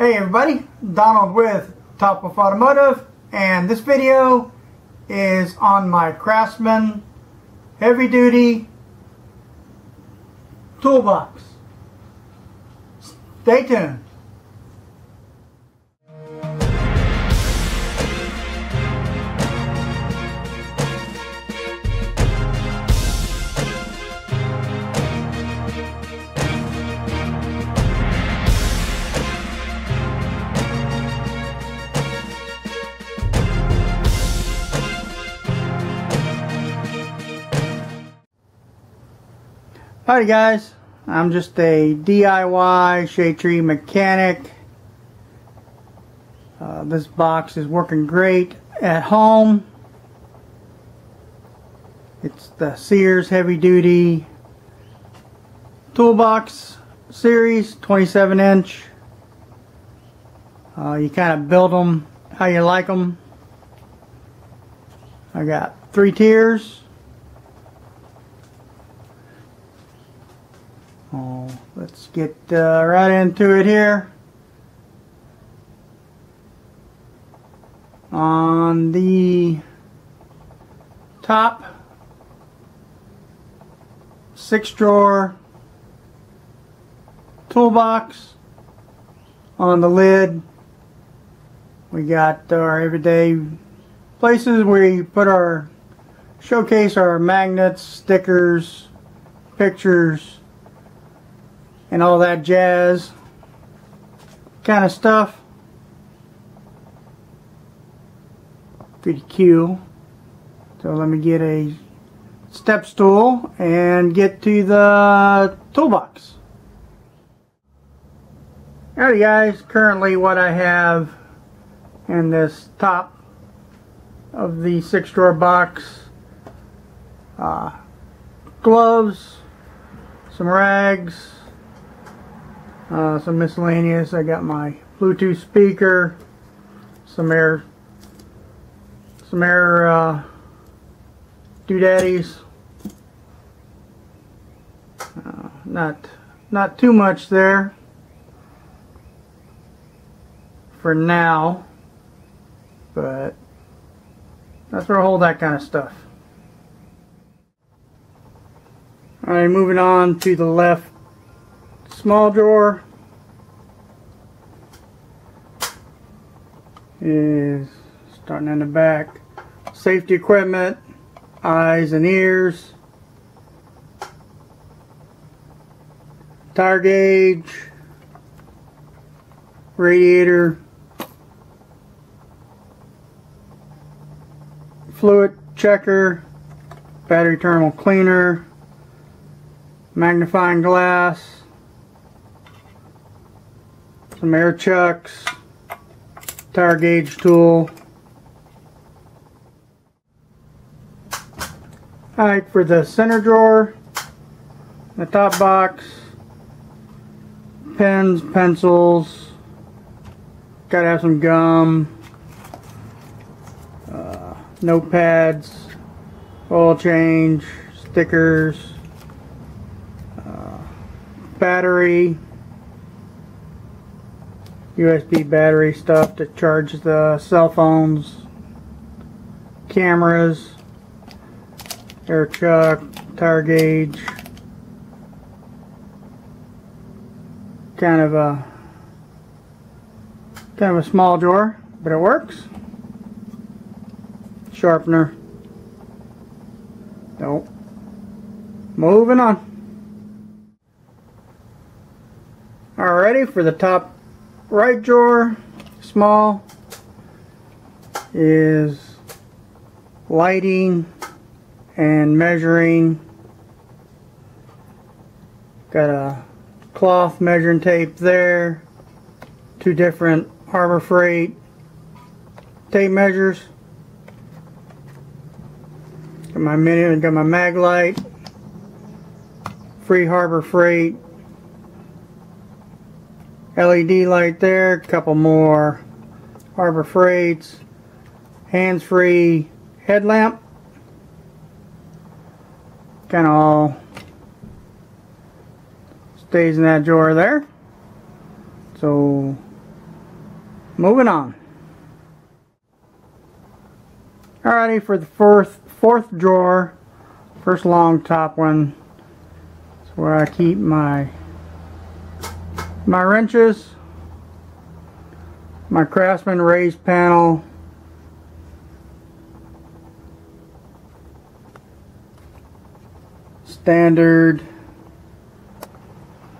Hey everybody, Donald with TopWolf Automotive, and this video is on my Craftman heavy duty toolbox. Stay tuned. Alright guys, I'm just a DIY shade tree mechanic. This box is working great at home. It's the Sears Heavy Duty Toolbox Series 27-inch. You kind of build them how you like them. I got 3 tiers. Let's get right into it here. On the top, 6-drawer toolbox. On the lid, we got our everyday places where we put our showcase our magnets, stickers, pictures, and all that jazz kind of stuff. Pretty cool. So let me get a step stool and get to the toolbox. Alright guys, currently what I have in this top of the 6-drawer box, gloves, some rags, some miscellaneous. I got my Bluetooth speaker, some air doodaddys. Not too much there for now, but that's where I hold that kind of stuff. Alright, moving on to the left small drawer is starting in the back. Safety equipment, eyes and ears, tire gauge, radiator, fluid checker, battery terminal cleaner, magnifying glass, some air chucks, tire gauge tool. Alright, for the center drawer, the top box, pens, pencils, gotta have some gum, notepads, oil change, stickers, battery, USB battery stuff to charge the cell phones, cameras, air chuck, tire gauge. Kind of a small drawer, but it works. Sharpener. Nope. Moving on. Alrighty, for the top right drawer, small, is lighting and measuring. Got a cloth measuring tape there, 2 different Harbor Freight tape measures. Got my mag light, free Harbor Freight LED light there, a couple more Harbor Freights, hands-free headlamp, kind of all stays in that drawer there. So moving on. Alrighty, for the fourth drawer, first long top one, it's where I keep my wrenches, my Craftman raised panel, standard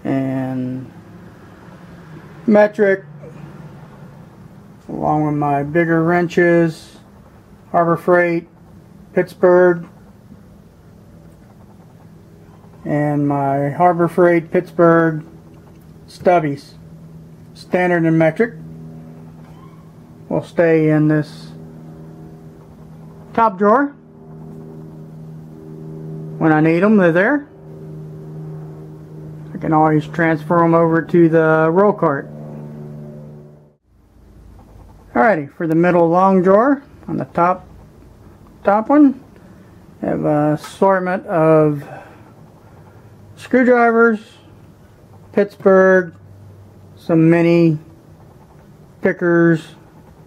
and metric, along with my bigger wrenches, Harbor Freight, Pittsburgh, and my Harbor Freight Pittsburgh stubbies. Standard and metric will stay in this top drawer. When I need them, they're there. I can always transfer them over to the roll cart. Alrighty, for the middle long drawer, on the top one, I have an assortment of screwdrivers, Pittsburgh, some mini pickers,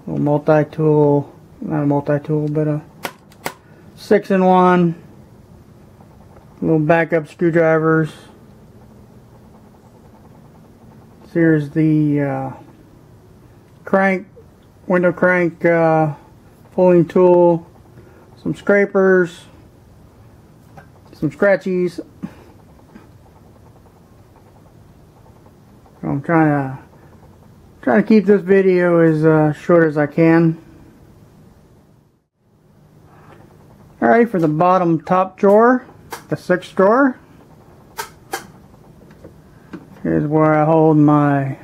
a little multi-tool, not a multi-tool, but a 6-in-1, little backup screwdrivers. So here's the window crank pulling tool, some scrapers, some scratchies. I'm trying to keep this video as short as I can. Alright, for the bottom top drawer, the 6th drawer, here's where I hold my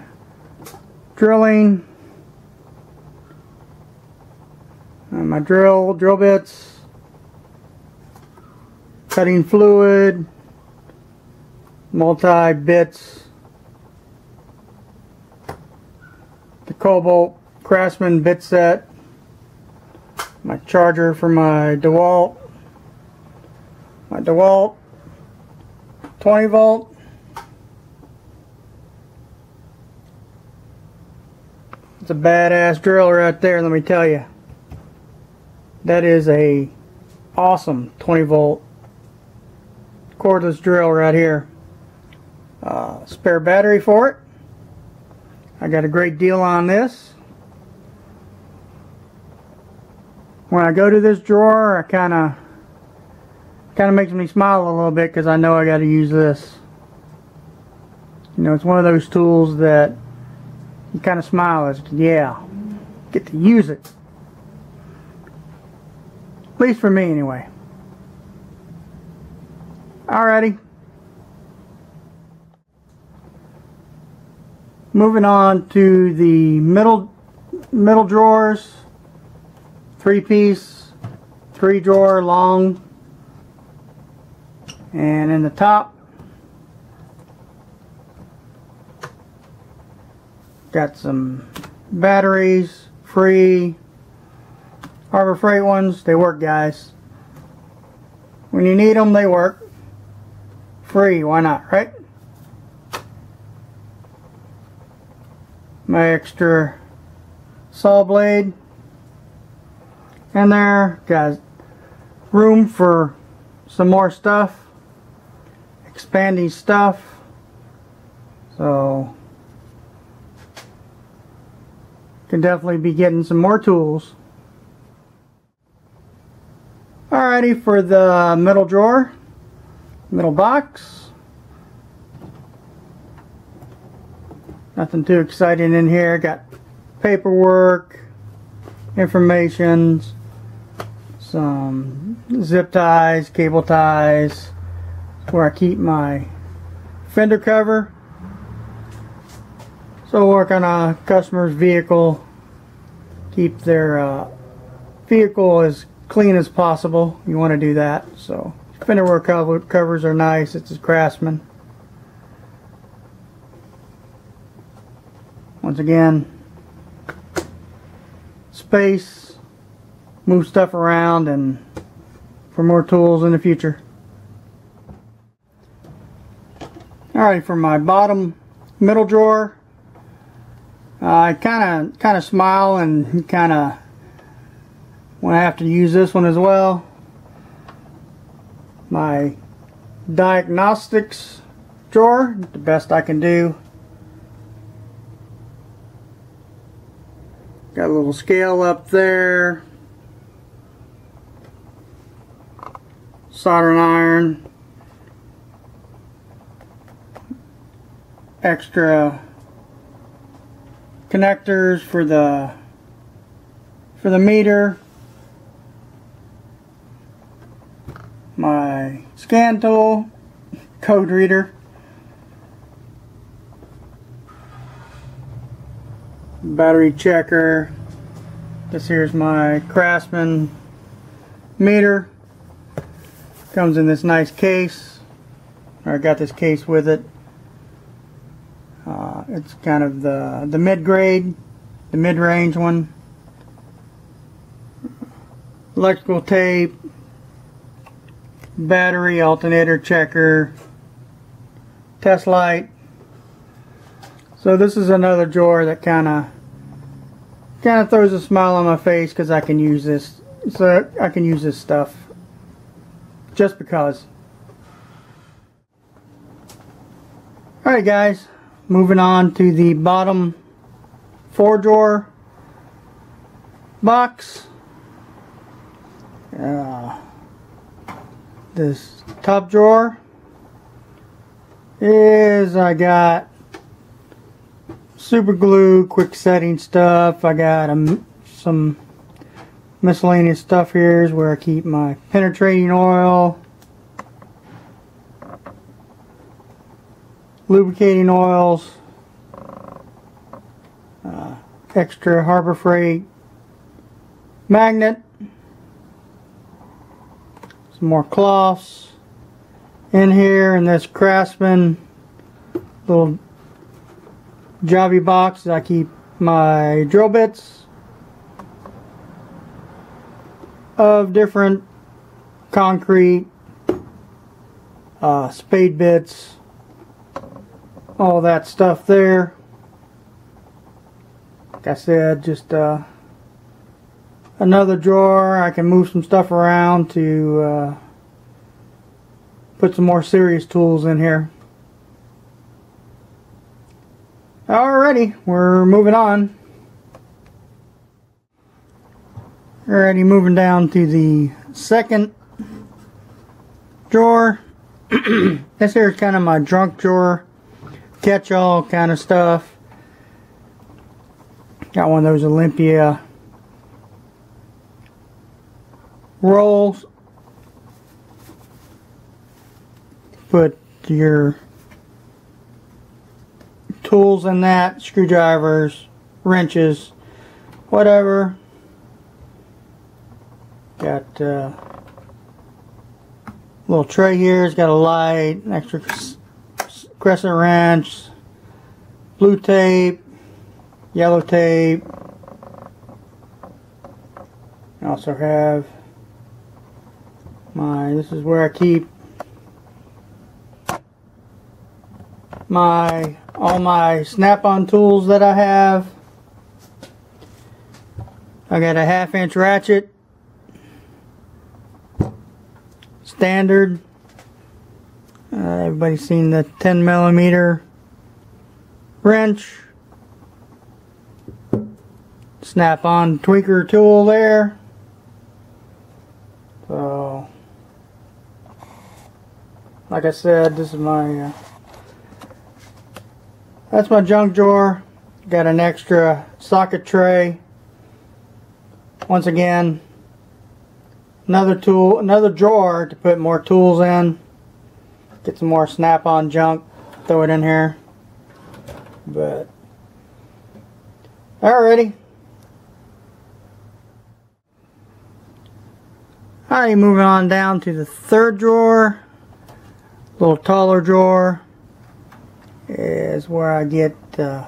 drilling, and my drill bits, cutting fluid, multi bits, the Cobalt Craftman bit set, my charger for my DeWalt, 20 volt, it's a badass drill right there, let me tell you. That is a awesome 20 volt cordless drill right here. Spare battery for it. I got a great deal on this. When I go to this drawer, I kind of makes me smile a little bit because I know I got to use this. You know, it's one of those tools that you kind of smile as, yeah, get to use it. At least for me anyway. Alrighty. Moving on to the middle drawers. 3-piece, 3-drawer long. And in the top, got some batteries, free Harbor Freight ones. They work, guys. When you need them, they work. Free, why not, right? My extra saw blade. And there, got room for some more stuff. Expanding stuff. So, can definitely be getting some more tools. Alrighty, for the middle drawer, middle box. Nothing too exciting in here. Got paperwork, information, some zip ties, cable ties. Where I keep my fender cover. So work on a customer's vehicle, keep their vehicle as clean as possible. You want to do that. So fender wear covers are nice. It's a Craftman. Once again, space, move stuff around, and for more tools in the future. Alright, for my bottom middle drawer, I kind of smile and kind of when I have to use this one as well. My diagnostics drawer, the best I can do. Got a little scale up there. Soldering iron. Extra connectors for the meter. My scan tool, code reader. Battery checker. This here's my Craftman meter. Comes in this nice case. I got this case with it. It's kind of the mid-grade, the mid-range one. Electrical tape, battery, alternator checker, test light. So this is another drawer that kind of throws a smile on my face because I can use this. So I can use this stuff just because. Alright guys, moving on to the bottom 4-drawer box. This top drawer is, I got super glue, quick setting stuff. I got some miscellaneous stuff here is where I keep my penetrating oil, lubricating oils, extra Harbor Freight magnet, some more cloths in here, and this Craftman little jobby box that I keep my drill bits of different concrete, spade bits, all that stuff there. Like I said, just another drawer. I can move some stuff around to put some more serious tools in here. Alrighty, we're moving on. Alrighty, moving down to the second drawer. This here is kind of my junk drawer, catch-all kind of stuff. Got one of those Olympia rolls. Put your tools in that, screwdrivers, wrenches, whatever. Got a little tray here. It's got a light, an extra crescent wrench, blue tape, yellow tape. I also have this is where I keep all my snap-on tools that I have. I got a 1/2-inch ratchet, standard. Everybody's seen the 10mm wrench, snap-on tweaker tool there. So, like I said, this is my that's my junk drawer. Got an extra socket tray. Once again, another drawer to put more tools in. Get some more snap-on junk, throw it in here. But alrighty. Alright, moving on down to the third drawer. A little taller drawer is where I get where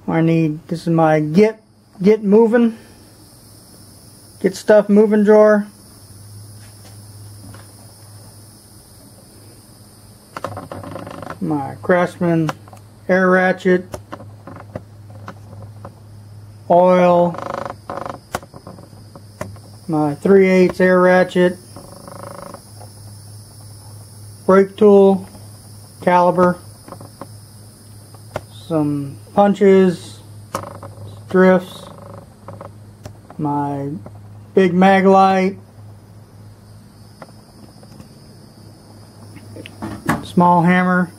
I need. This is my get moving, get stuff moving drawer. My Craftman air ratchet, oil, my 3/8 air ratchet, brake tool, caliber, some punches, drifts, my big mag light, small hammer.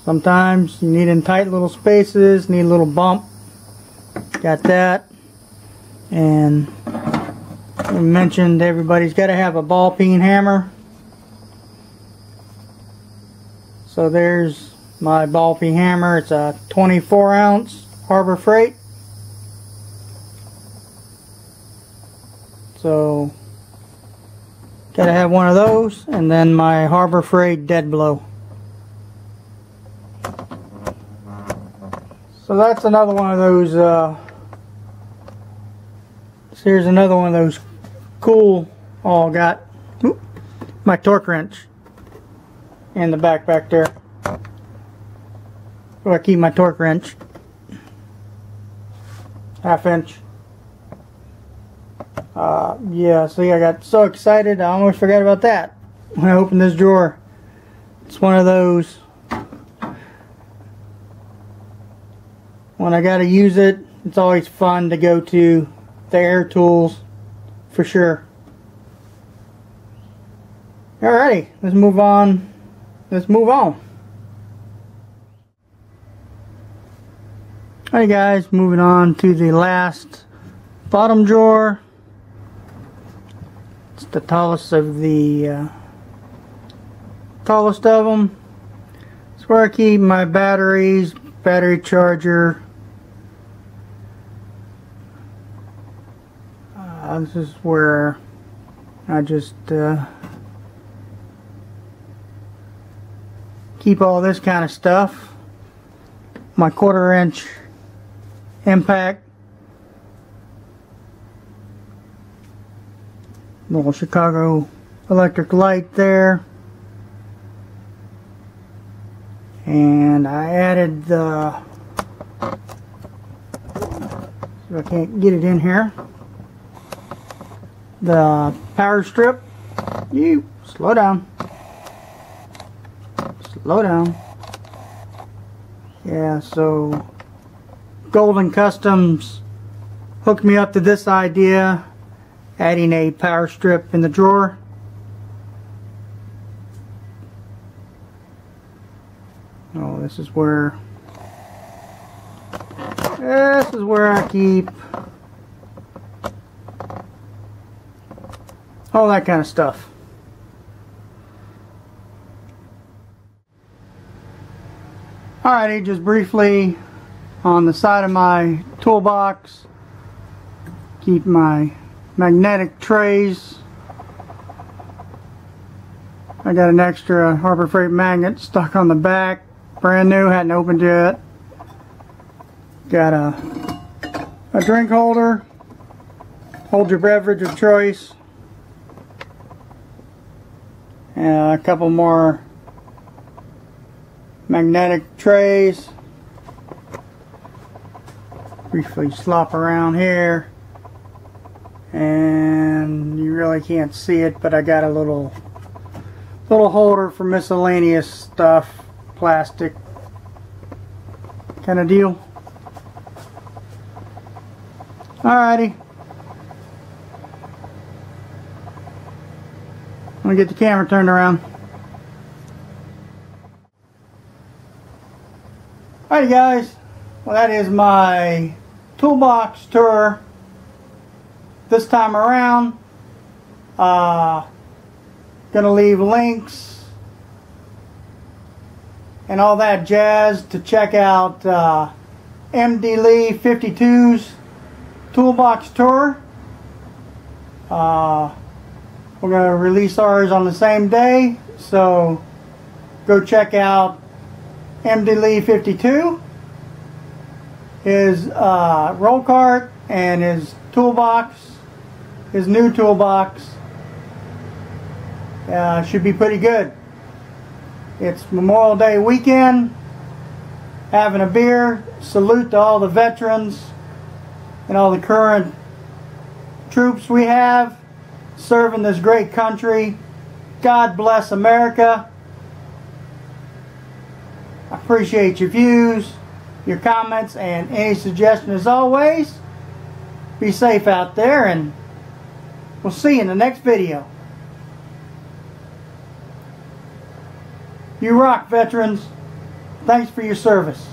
Sometimes you need in tight little spaces, need a little bump. Got that. And I mentioned everybody's got to have a ball peen hammer. So there's my ball peen hammer. It's a 24 ounce Harbor Freight. So gotta have one of those, and then my Harbor Freight dead blow. So that's another one of those, here's another one of those cool, got my torque wrench in the back there. So I keep my torque wrench, 1/2 inch. Yeah, see, I got so excited I almost forgot about that when I opened this drawer. It's one of those, when I gotta use it, it's always fun to go to the air tools for sure. Alrighty, let's move on. Alright guys, moving on to the last bottom drawer. It's the tallest of them. It's where I keep my batteries, battery charger. This is where I just keep all this kind of stuff. My 1/4 inch impact, little Chicago electric light there, and I added the, so I can't get it in here, the power strip. You slow down. Yeah, so Golden Customs hooked me up to this idea, adding a power strip in the drawer. Oh, this is where I keep all that kind of stuff. Alrighty, just briefly, on the side of my toolbox, keep my magnetic trays. I got an extra Harbor Freight magnet stuck on the back, brand new, hadn't opened yet. Got a drink holder, hold your beverage of choice, and a couple more magnetic trays. Briefly slop around here, and you really can't see it, but I got a little holder for miscellaneous stuff, plastic kind of deal. Alrighty, I'm gonna get the camera turned around. Alrighty guys, well, that is my toolbox tour this time around. Gonna leave links and all that jazz to check out MD Lee 52's toolbox tour. We're gonna release ours on the same day, so go check out MD Lee 52, his roll cart and his toolbox, his new toolbox. Should be pretty good. It's Memorial Day weekend, having a beer. Salute to all the veterans and all the current troops we have serving this great country. God bless America. I appreciate your views, your comments, and any suggestions as always. Be safe out there, and we'll see you in the next video. You rock, veterans. Thanks for your service.